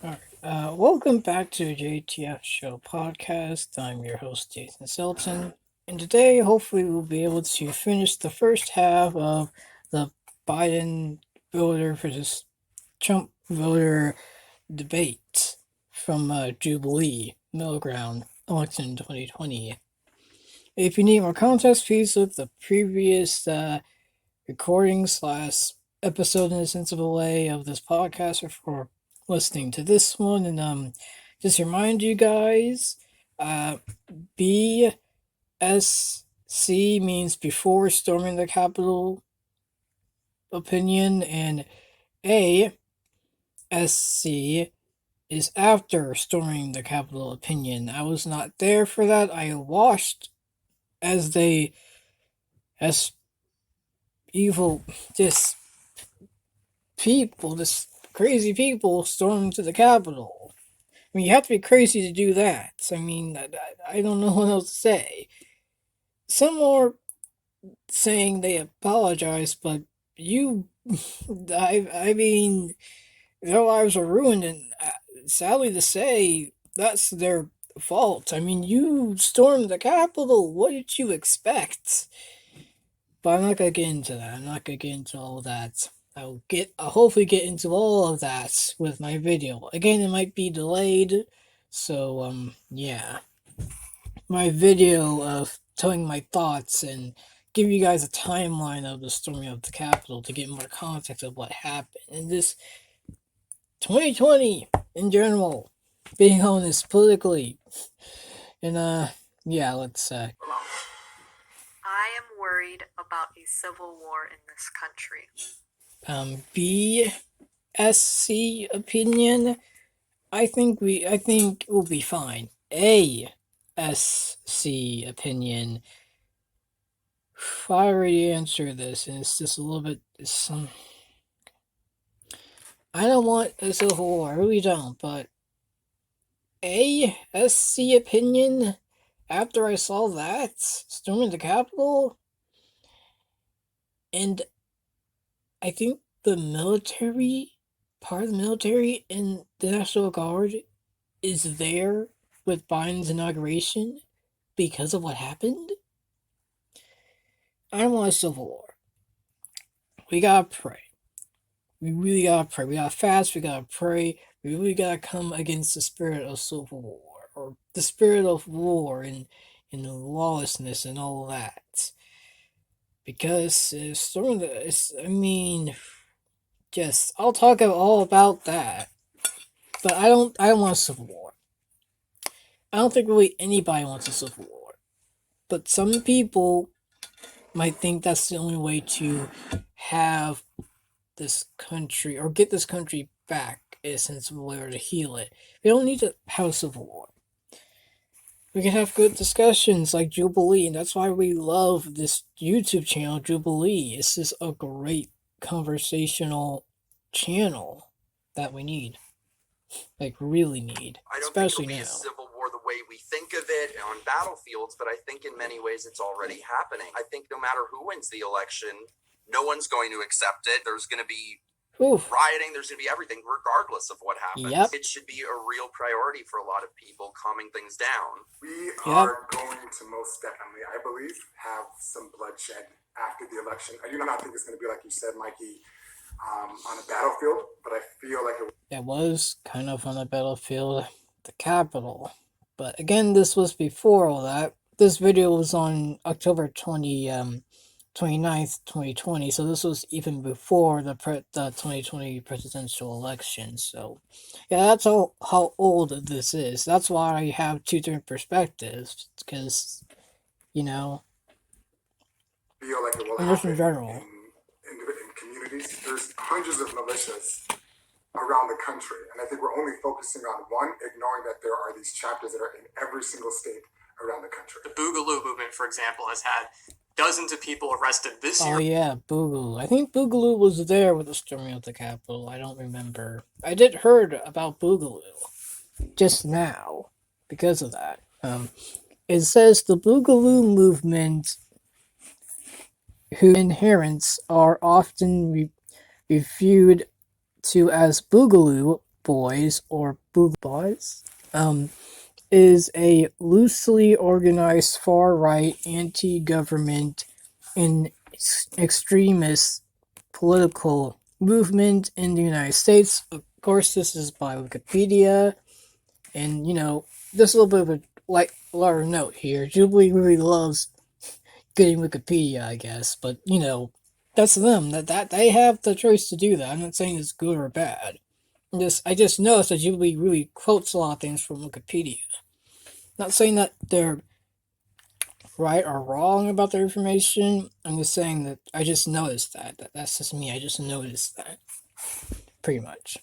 Alright, welcome back to JTF Show Podcast. I'm your host, Jason Selton, and today, hopefully, we'll be able to finish the first half of the Biden voter versus Trump voter debate from Jubilee Middle Ground election 2020. If you need more context, please look the previous recording slash episode in a sensible way of this podcast before listening to this one. And just remind you guys, BSC means before storming the Capitol opinion, and ASC is after storming the Capitol opinion. I was not there for that. I watched as evil, just crazy people storming to the Capitol. I mean, you have to be crazy to do that. I mean, I don't know what else to say. Some are saying they apologize, but I mean, their lives are ruined, and sadly to say, that's their fault. I mean, you stormed the Capitol. What did you expect? But I'm not gonna get into that. I'm not gonna get into all that. I'll hopefully get into all of that with my video. Again, it might be delayed, so yeah. My video of telling my thoughts and give you guys a timeline of the storming of the Capitol to get more context of what happened in this 2020 in general, being honest politically. And yeah, let's I am worried about a civil war in this country. BSC opinion. I think we'll be fine. ASC opinion. I already answered this, and it's just a little bit. I don't want a civil war. I really don't. But ASC opinion. After I saw that storming the Capitol, and I think the military, part of the military and the National Guard is there with Biden's inauguration because of what happened. I don't want a civil war. We gotta pray. We really gotta pray. We gotta fast. We gotta pray. We really gotta come against the spirit of civil war, or the spirit of war and lawlessness and all that. Because I mean, just I'll talk all about that. But I don't want a civil war. I don't think really anybody wants a civil war. But some people might think that's the only way to have this country or get this country back in a sensible way or to heal it. We don't need to have a civil war. We can have good discussions like Jubilee, and that's why we love this YouTube channel, Jubilee. It's just a great conversational channel that we need. Like, really need. I don't especially think now. It'll be a civil war the way we think of it on battlefields, but I think in many ways it's already happening. I think no matter who wins the election, no one's going to accept it. There's going to be rioting, there's going to be everything, regardless of what happens. Yep. It should be a real priority for a lot of people, calming things down. We are going to most definitely, I believe, have some bloodshed after the election. I do not think it's going to be like you said, Mikey, on a battlefield, but I feel like it was kind of on a battlefield, the Capitol. But again, this was before all that. This video was on October 29th, 2020, so this was even before the 2020 presidential election. So, yeah, that's how old this is. That's why I have two different perspectives, because, you know, feel like it will just happen in general. In communities. There's hundreds of militias around the country, and I think we're only focusing on one, ignoring that there are these chapters that are in every single state around the country. The Boogaloo movement, for example, has had dozens of people arrested this year. Oh yeah, Boogaloo. I think Boogaloo was there with the storming of the Capitol. I don't remember. I did heard about Boogaloo just now because of that. It says the Boogaloo movement, whose adherents are often referred to as Boogaloo Boys or Boogaloo Boys is a loosely organized far-right anti-government and extremist political movement in the United States. Of course, this is by Wikipedia, and just a little bit of a lighter note here. Jubilee really loves getting Wikipedia, I guess, but that's them. That they have the choice to do that. I'm not saying it's good or bad. I just noticed that Jubilee really quotes a lot of things from Wikipedia. Not saying that they're right or wrong about their information. I'm just saying that I just noticed that. That's just me. I just noticed that. Pretty much.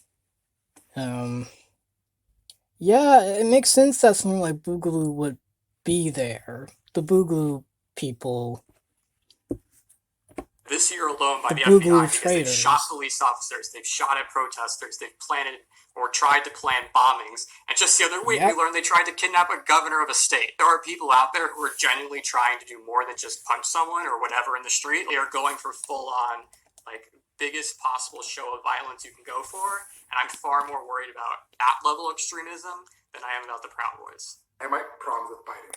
Yeah, it makes sense that something like Boogaloo would be there. The Boogaloo people. This year alone by the Boogaloo FBI, because traitors. they've shot police officers, they've shot at protesters, they've planted or tried to plan bombings. And just the other week, we learned they tried to kidnap a governor of a state. There are people out there who are genuinely trying to do more than just punch someone or whatever in the street. They are going for full-on, biggest possible show of violence you can go for. And I'm far more worried about that level of extremism than I am about the Proud Boys. I might problems with Biden.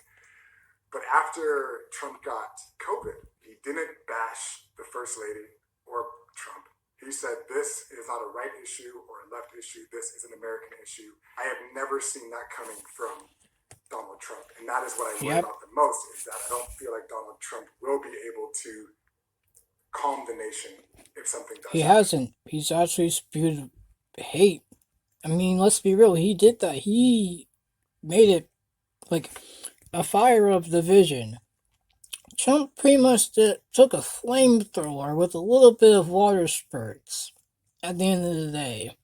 But after Trump got COVID, he didn't bash the First Lady or Trump. He said, this is not a right issue or a left issue. This is an American issue. I have never seen that coming from Donald Trump. And that is what I worry about the most, is that I don't feel like Donald Trump will be able to calm the nation if something does. He hasn't. He's actually spewed hate. I mean, let's be real. He did that. He made it like a fire of division. Trump pretty much took a flamethrower with a little bit of water spurts at the end of the day.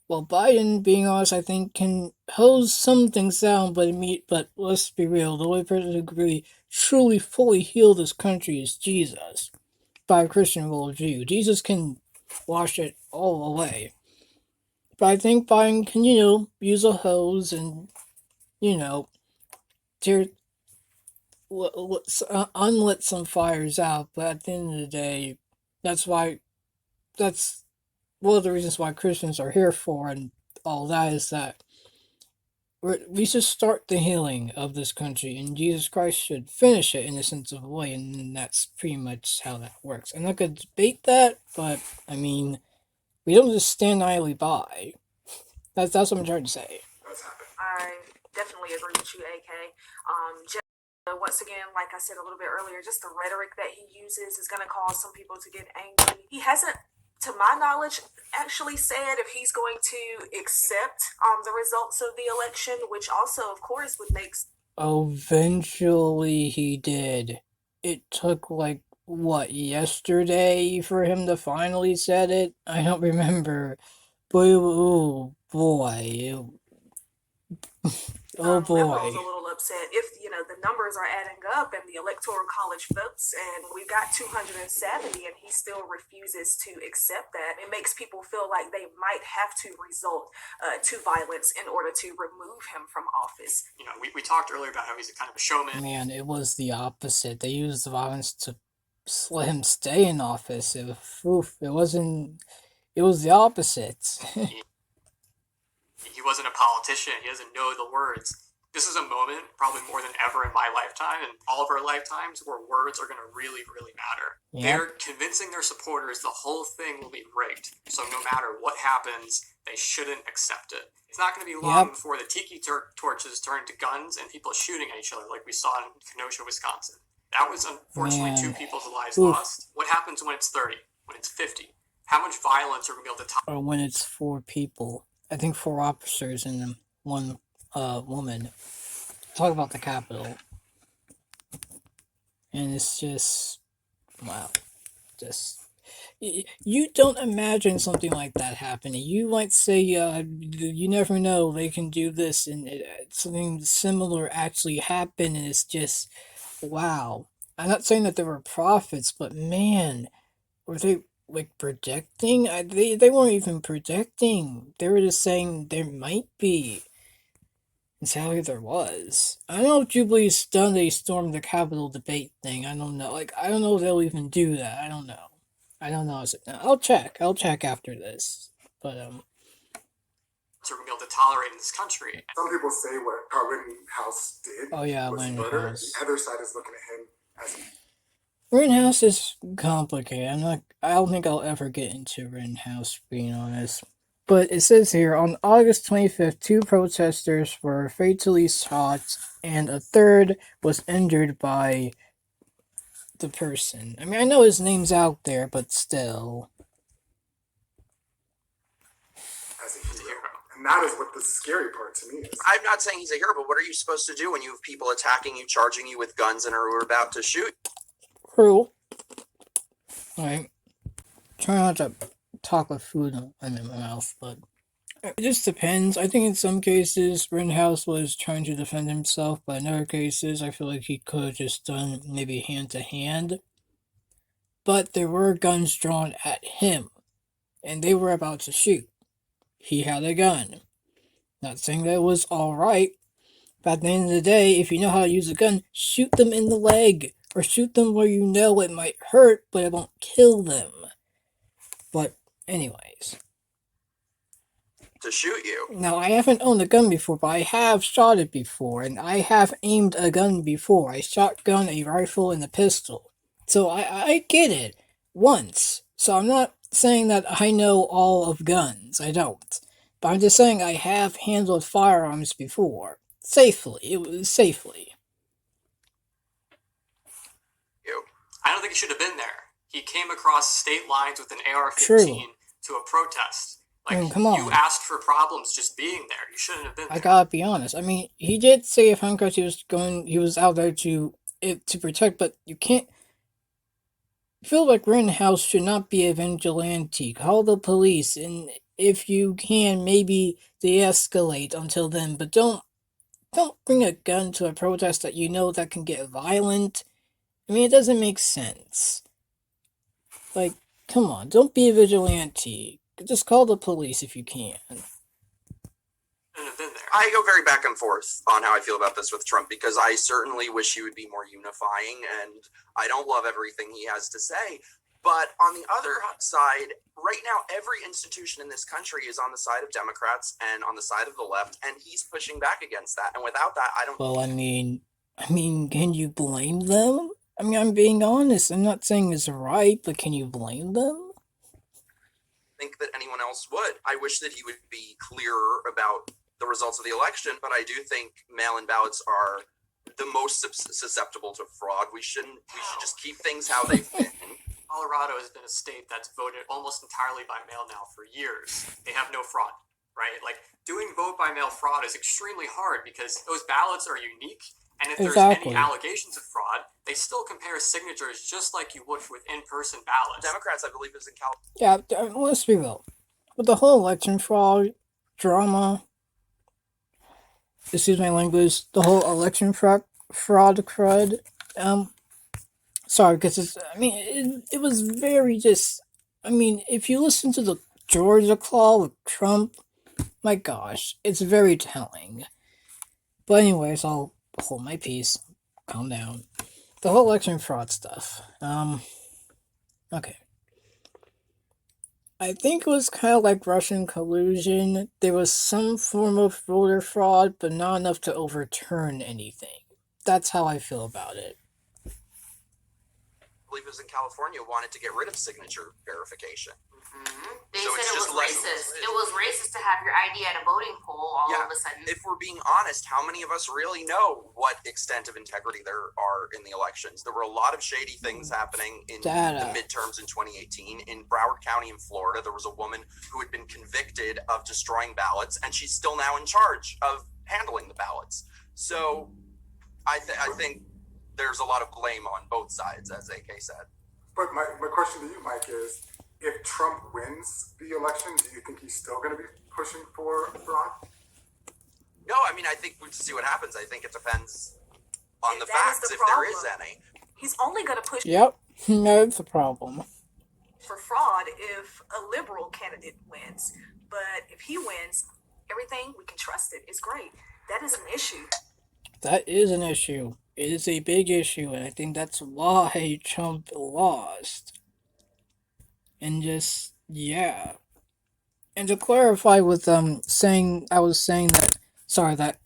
Well, Biden, being honest, I think can hose some things down, but let's be real, the only person who could really, truly, fully heal this country is Jesus, by a Christian worldview. Jesus can wash it all away. But I think Biden can, use a hose and, unlit some fires out, but at the end of the day, that's one of the reasons why Christians are here for, and all that is that we should start the healing of this country, and Jesus Christ should finish it in a sense of a way, and that's pretty much how that works. I'm not going to debate that, but, I mean, we don't just stand idly by. That's what I'm trying to say. I definitely agree with you, AK. Once again, like I said a little bit earlier, just the rhetoric that he uses is going to cause some people to get angry. He hasn't, to my knowledge, actually said if he's going to accept the results of the election, which also, of course, would make... Eventually he did. It took, yesterday for him to finally said it? I don't remember. But, oh boy. Oh boy. Everyone's a little upset if, the numbers are adding up and the Electoral College votes, and we've got 270, and he still refuses to accept that. It makes people feel like they might have to resort to violence in order to remove him from office. We talked earlier about how he's a kind of a showman. Man, it was the opposite. They used the violence to let him stay in office. It was the opposite. He wasn't a politician. He doesn't know the words. This is a moment, probably more than ever in my lifetime and all of our lifetimes, where words are going to really, really matter. Yep. They're convincing their supporters the whole thing will be rigged. So no matter what happens, they shouldn't accept it. It's not going to be long before the tiki torches turn to guns and people shooting at each other like we saw in Kenosha, Wisconsin. That was unfortunately 2 people's lives lost. What happens when it's 30? When it's 50? How much violence are we going to be able to... Or when it's 4 people. I think 4 officers and 1 woman. Talk about the Capitol. And it's just... wow. You don't imagine something like that happening. You might say, you never know, they can do this, and something similar actually happened, and it's just, wow. I'm not saying that there were prophets, but man, were they projecting? They weren't even projecting. They were just saying there might be. And sadly there was. I don't know if Jubilee's done a storm the Capitol debate thing. I don't know. I don't know if they'll even do that. I don't know. I'll check after this. But, violence are we going to be able to tolerate in this country. Some people say what Rittenhouse did was murder. The other side is looking at him as... Rittenhouse is complicated. I don't think I'll ever get into Rittenhouse, being honest. But it says here, on August 25th, 2 protesters were fatally shot, and a third was injured by the person. I mean, I know his name's out there, but still. As a hero. And that is what the scary part to me is. I'm not saying he's a hero, but what are you supposed to do when you have people attacking you, charging you with guns, and are about to shoot? True. Alright. Try not to talk with food in my mouth, but it just depends. I think in some cases Rittenhouse was trying to defend himself, but in other cases I feel like he could have just done maybe hand to hand. But there were guns drawn at him, and they were about to shoot. He had a gun. Not saying that it was alright, but at the end of the day, if you know how to use a gun, shoot them in the leg, or shoot them where you know it might hurt, but it won't kill them. But anyways. To shoot you. Now, I haven't owned a gun before, but I have shot it before, and I have aimed a gun before. I shotgun a rifle and a pistol. So I get it. Once. So I'm not saying that I know all of guns. I don't. But I'm just saying I have handled firearms before. Safely. It was safely. I don't think he should have been there. He came across state lines with an AR-15 to a protest. Like, I mean, come on. You asked for problems just being there. You shouldn't have been there. I gotta be honest. I mean, he did say if handcuffs he was out there to protect, but you can't. I feel like Rittenhouse should not be a vigilante. Call the police, and if you can, maybe de-escalate until then. But don't bring a gun to a protest that you know that can get violent. I mean, it doesn't make sense. Like, come on, don't be a vigilante. Just call the police if you can. I go very back and forth on how I feel about this with Trump, because I certainly wish he would be more unifying, and I don't love everything he has to say. But on the other side, right now, every institution in this country is on the side of Democrats and on the side of the left, and he's pushing back against that. And without that, I don't... Well, I mean, can you blame them? I mean, I'm being honest. I'm not saying it's right, but can you blame them? Think that anyone else would. I wish that he would be clearer about the results of the election, but I do think mail-in ballots are the most susceptible to fraud. We should just keep things how they've been. Colorado has been a state that's voted almost entirely by mail now for years. They have no fraud, right? Like, doing vote by mail fraud is extremely hard because those ballots are unique. And if there's any allegations of fraud, they still compare signatures just like you would with in-person ballots. Democrats, I believe, is in California. Yeah, let's be real. With the whole election fraud drama, excuse my language, the whole election fraud crud, sorry, because it was very just, if you listen to the Georgia Claw with Trump, my gosh, it's very telling. But anyways, I'll hold my peace. Calm down. The whole election fraud stuff. Okay. I think it was kind of like Russian collusion. There was some form of voter fraud, but not enough to overturn anything. That's how I feel about it. I believe it was in California, wanted to get rid of signature verification. Mm-hmm. They said it was racist. It was racist to have your ID at a voting poll all of a sudden. If we're being honest, how many of us really know what extent of integrity there are in the elections? There were a lot of shady things happening in the midterms in 2018. In Broward County in Florida, there was a woman who had been convicted of destroying ballots, and she's still now in charge of handling the ballots. So I think there's a lot of blame on both sides, as AK said. But my question to you, Mike, is if Trump wins the election, do you think he's still going to be pushing for fraud? No, I think we'll see what happens. I think it depends on the facts, if there is any. He's only going to push... Yep, that's the problem. ...for fraud if a liberal candidate wins. But if he wins, everything, we can trust it. It's great. That is an issue. That is an issue. It is a big issue, and I think that's why Trump lost. And just, yeah. And to clarify with saying I was saying that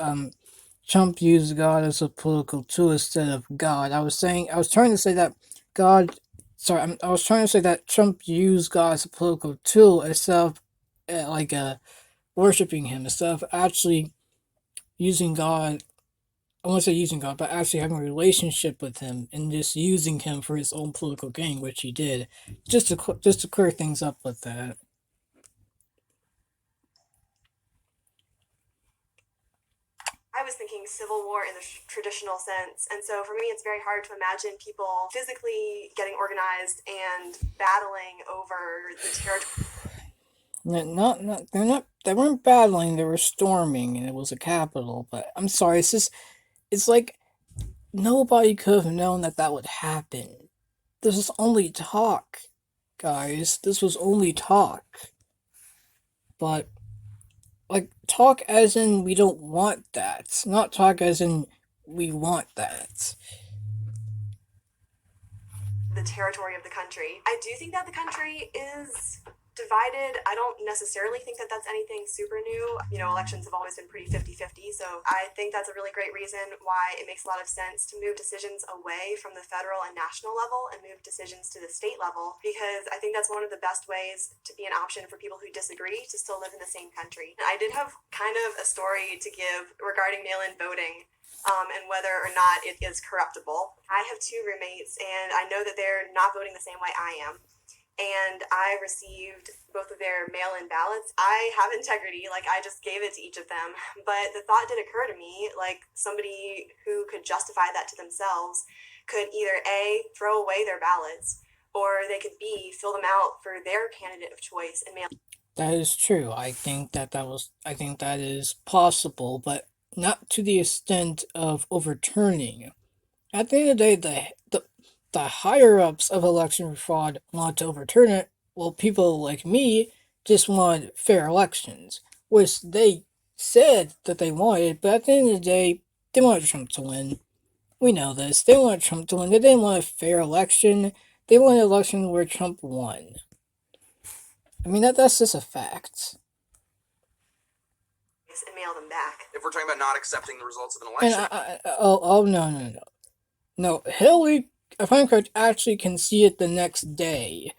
Trump used God as a political tool instead of God. I was trying to say that God I was trying to say that Trump used God as a political tool instead of worshiping him, instead of actually using God. I won't say using God, but actually having a relationship with him and just using him for his own political gain, which he did. Just to clear things up with that. I was thinking civil war in the traditional sense, and so for me it's very hard to imagine people physically getting organized and battling over the territory. They weren't battling, they were storming, and it was a capital, but I'm sorry, it's like, nobody could have known that would happen. This was only talk, guys, this was only talk. But, like, talk as in we don't want that, not talk as in we want that. The territory of the country. I do think that the country is divided. I don't necessarily think that that's anything super new. You know, elections have always been pretty 50-50, so I think that's a really great reason why it makes a lot of sense to move decisions away from the federal and national level and move decisions to the state level, because I think that's one of the best ways to be an option for people who disagree to still live in the same country. I did have kind of a story to give regarding mail-in voting. And whether or not it is corruptible. I have 2 roommates, and I know that they're not voting the same way I am. And I received both of their mail-in ballots. I have integrity, like I just gave it to each of them. But the thought did occur to me, like somebody who could justify that to themselves could either A, throw away their ballots, or they could B, fill them out for their candidate of choice and mail. That is true. I think that is possible, but not to the extent of overturning. At the end of the day, the higher ups of election fraud want to overturn it, while people like me just want fair elections, which they said that they wanted, but at the end of the day, they wanted Trump to win. We know this. They wanted Trump to win. They didn't want a fair election. They wanted an election where Trump won. I mean, that's just a fact. And mail them back. If we're talking about not accepting the results of an election. No, Hillary, if I'm correct, actually conceded the next day.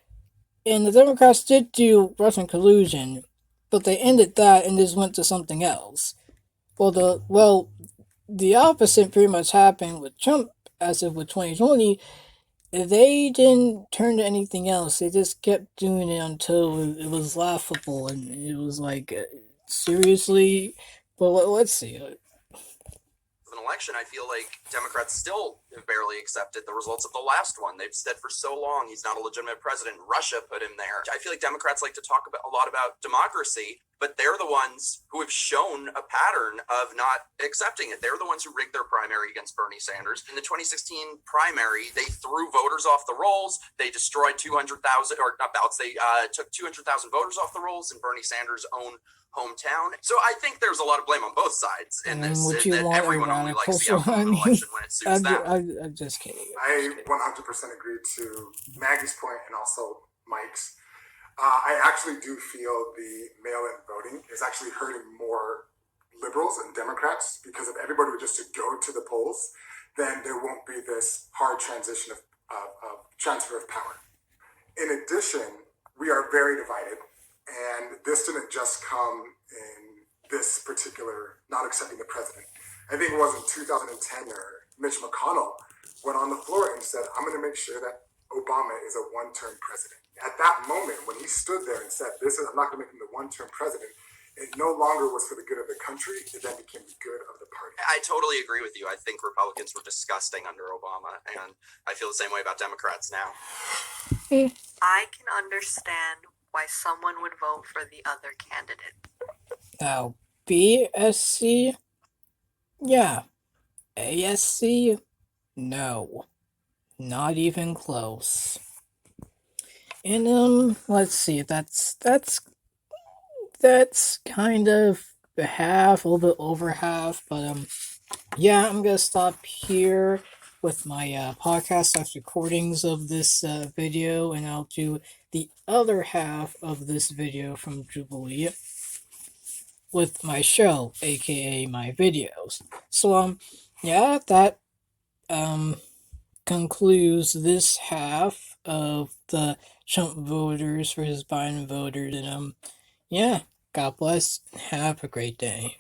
And the Democrats did do Russian collusion, but they ended that and just went to something else. The opposite pretty much happened with Trump, as if with 2020. They didn't turn to anything else. They just kept doing it until it was laughable, and it was like, seriously? Well, let's see. An election, I feel like Democrats still have barely accepted the results of the last one. They've said for so long he's not a legitimate president. Russia put him there. I feel like Democrats like to talk a lot about democracy, but they're the ones who have shown a pattern of not accepting it. They're the ones who rigged their primary against Bernie Sanders. In the 2016 primary, they threw voters off the rolls. They destroyed 200,000, or not ballots, they took 200,000 voters off the rolls in Bernie Sanders' own hometown. So I think there's a lot of blame on both sides in this. That everyone only likes the outcome of an election when it suits them. I'm just kidding. I 100% agree to Maggie's point and also Mike's. I actually do feel the mail-in voting is actually hurting more liberals and Democrats, because if everybody were just to go to the polls, then there won't be this hard transition of transfer of power. In addition, we are very divided. And this didn't just come in this particular not accepting the president. I think it was in 2010 where Mitch McConnell went on the floor and said, I'm going to make sure that Obama is a one-term president. At that moment, when he stood there and said, I'm not going to make him the one-term president, it no longer was for the good of the country. It then became the good of the party. I totally agree with you. I think Republicans were disgusting under Obama, and I feel the same way about Democrats now. I can understand why someone would vote for the other candidate. Now, BSC? Yeah. ASC? No. Not even close. And, let's see, that's kind of half, a little bit over half, but, yeah, I'm gonna stop here with my podcast recordings of this video, and I'll do the other half of this video from Jubilee with my show, aka my videos. So yeah, that concludes this half of the Trump voters versus Biden voters, and yeah, God bless, have a great day.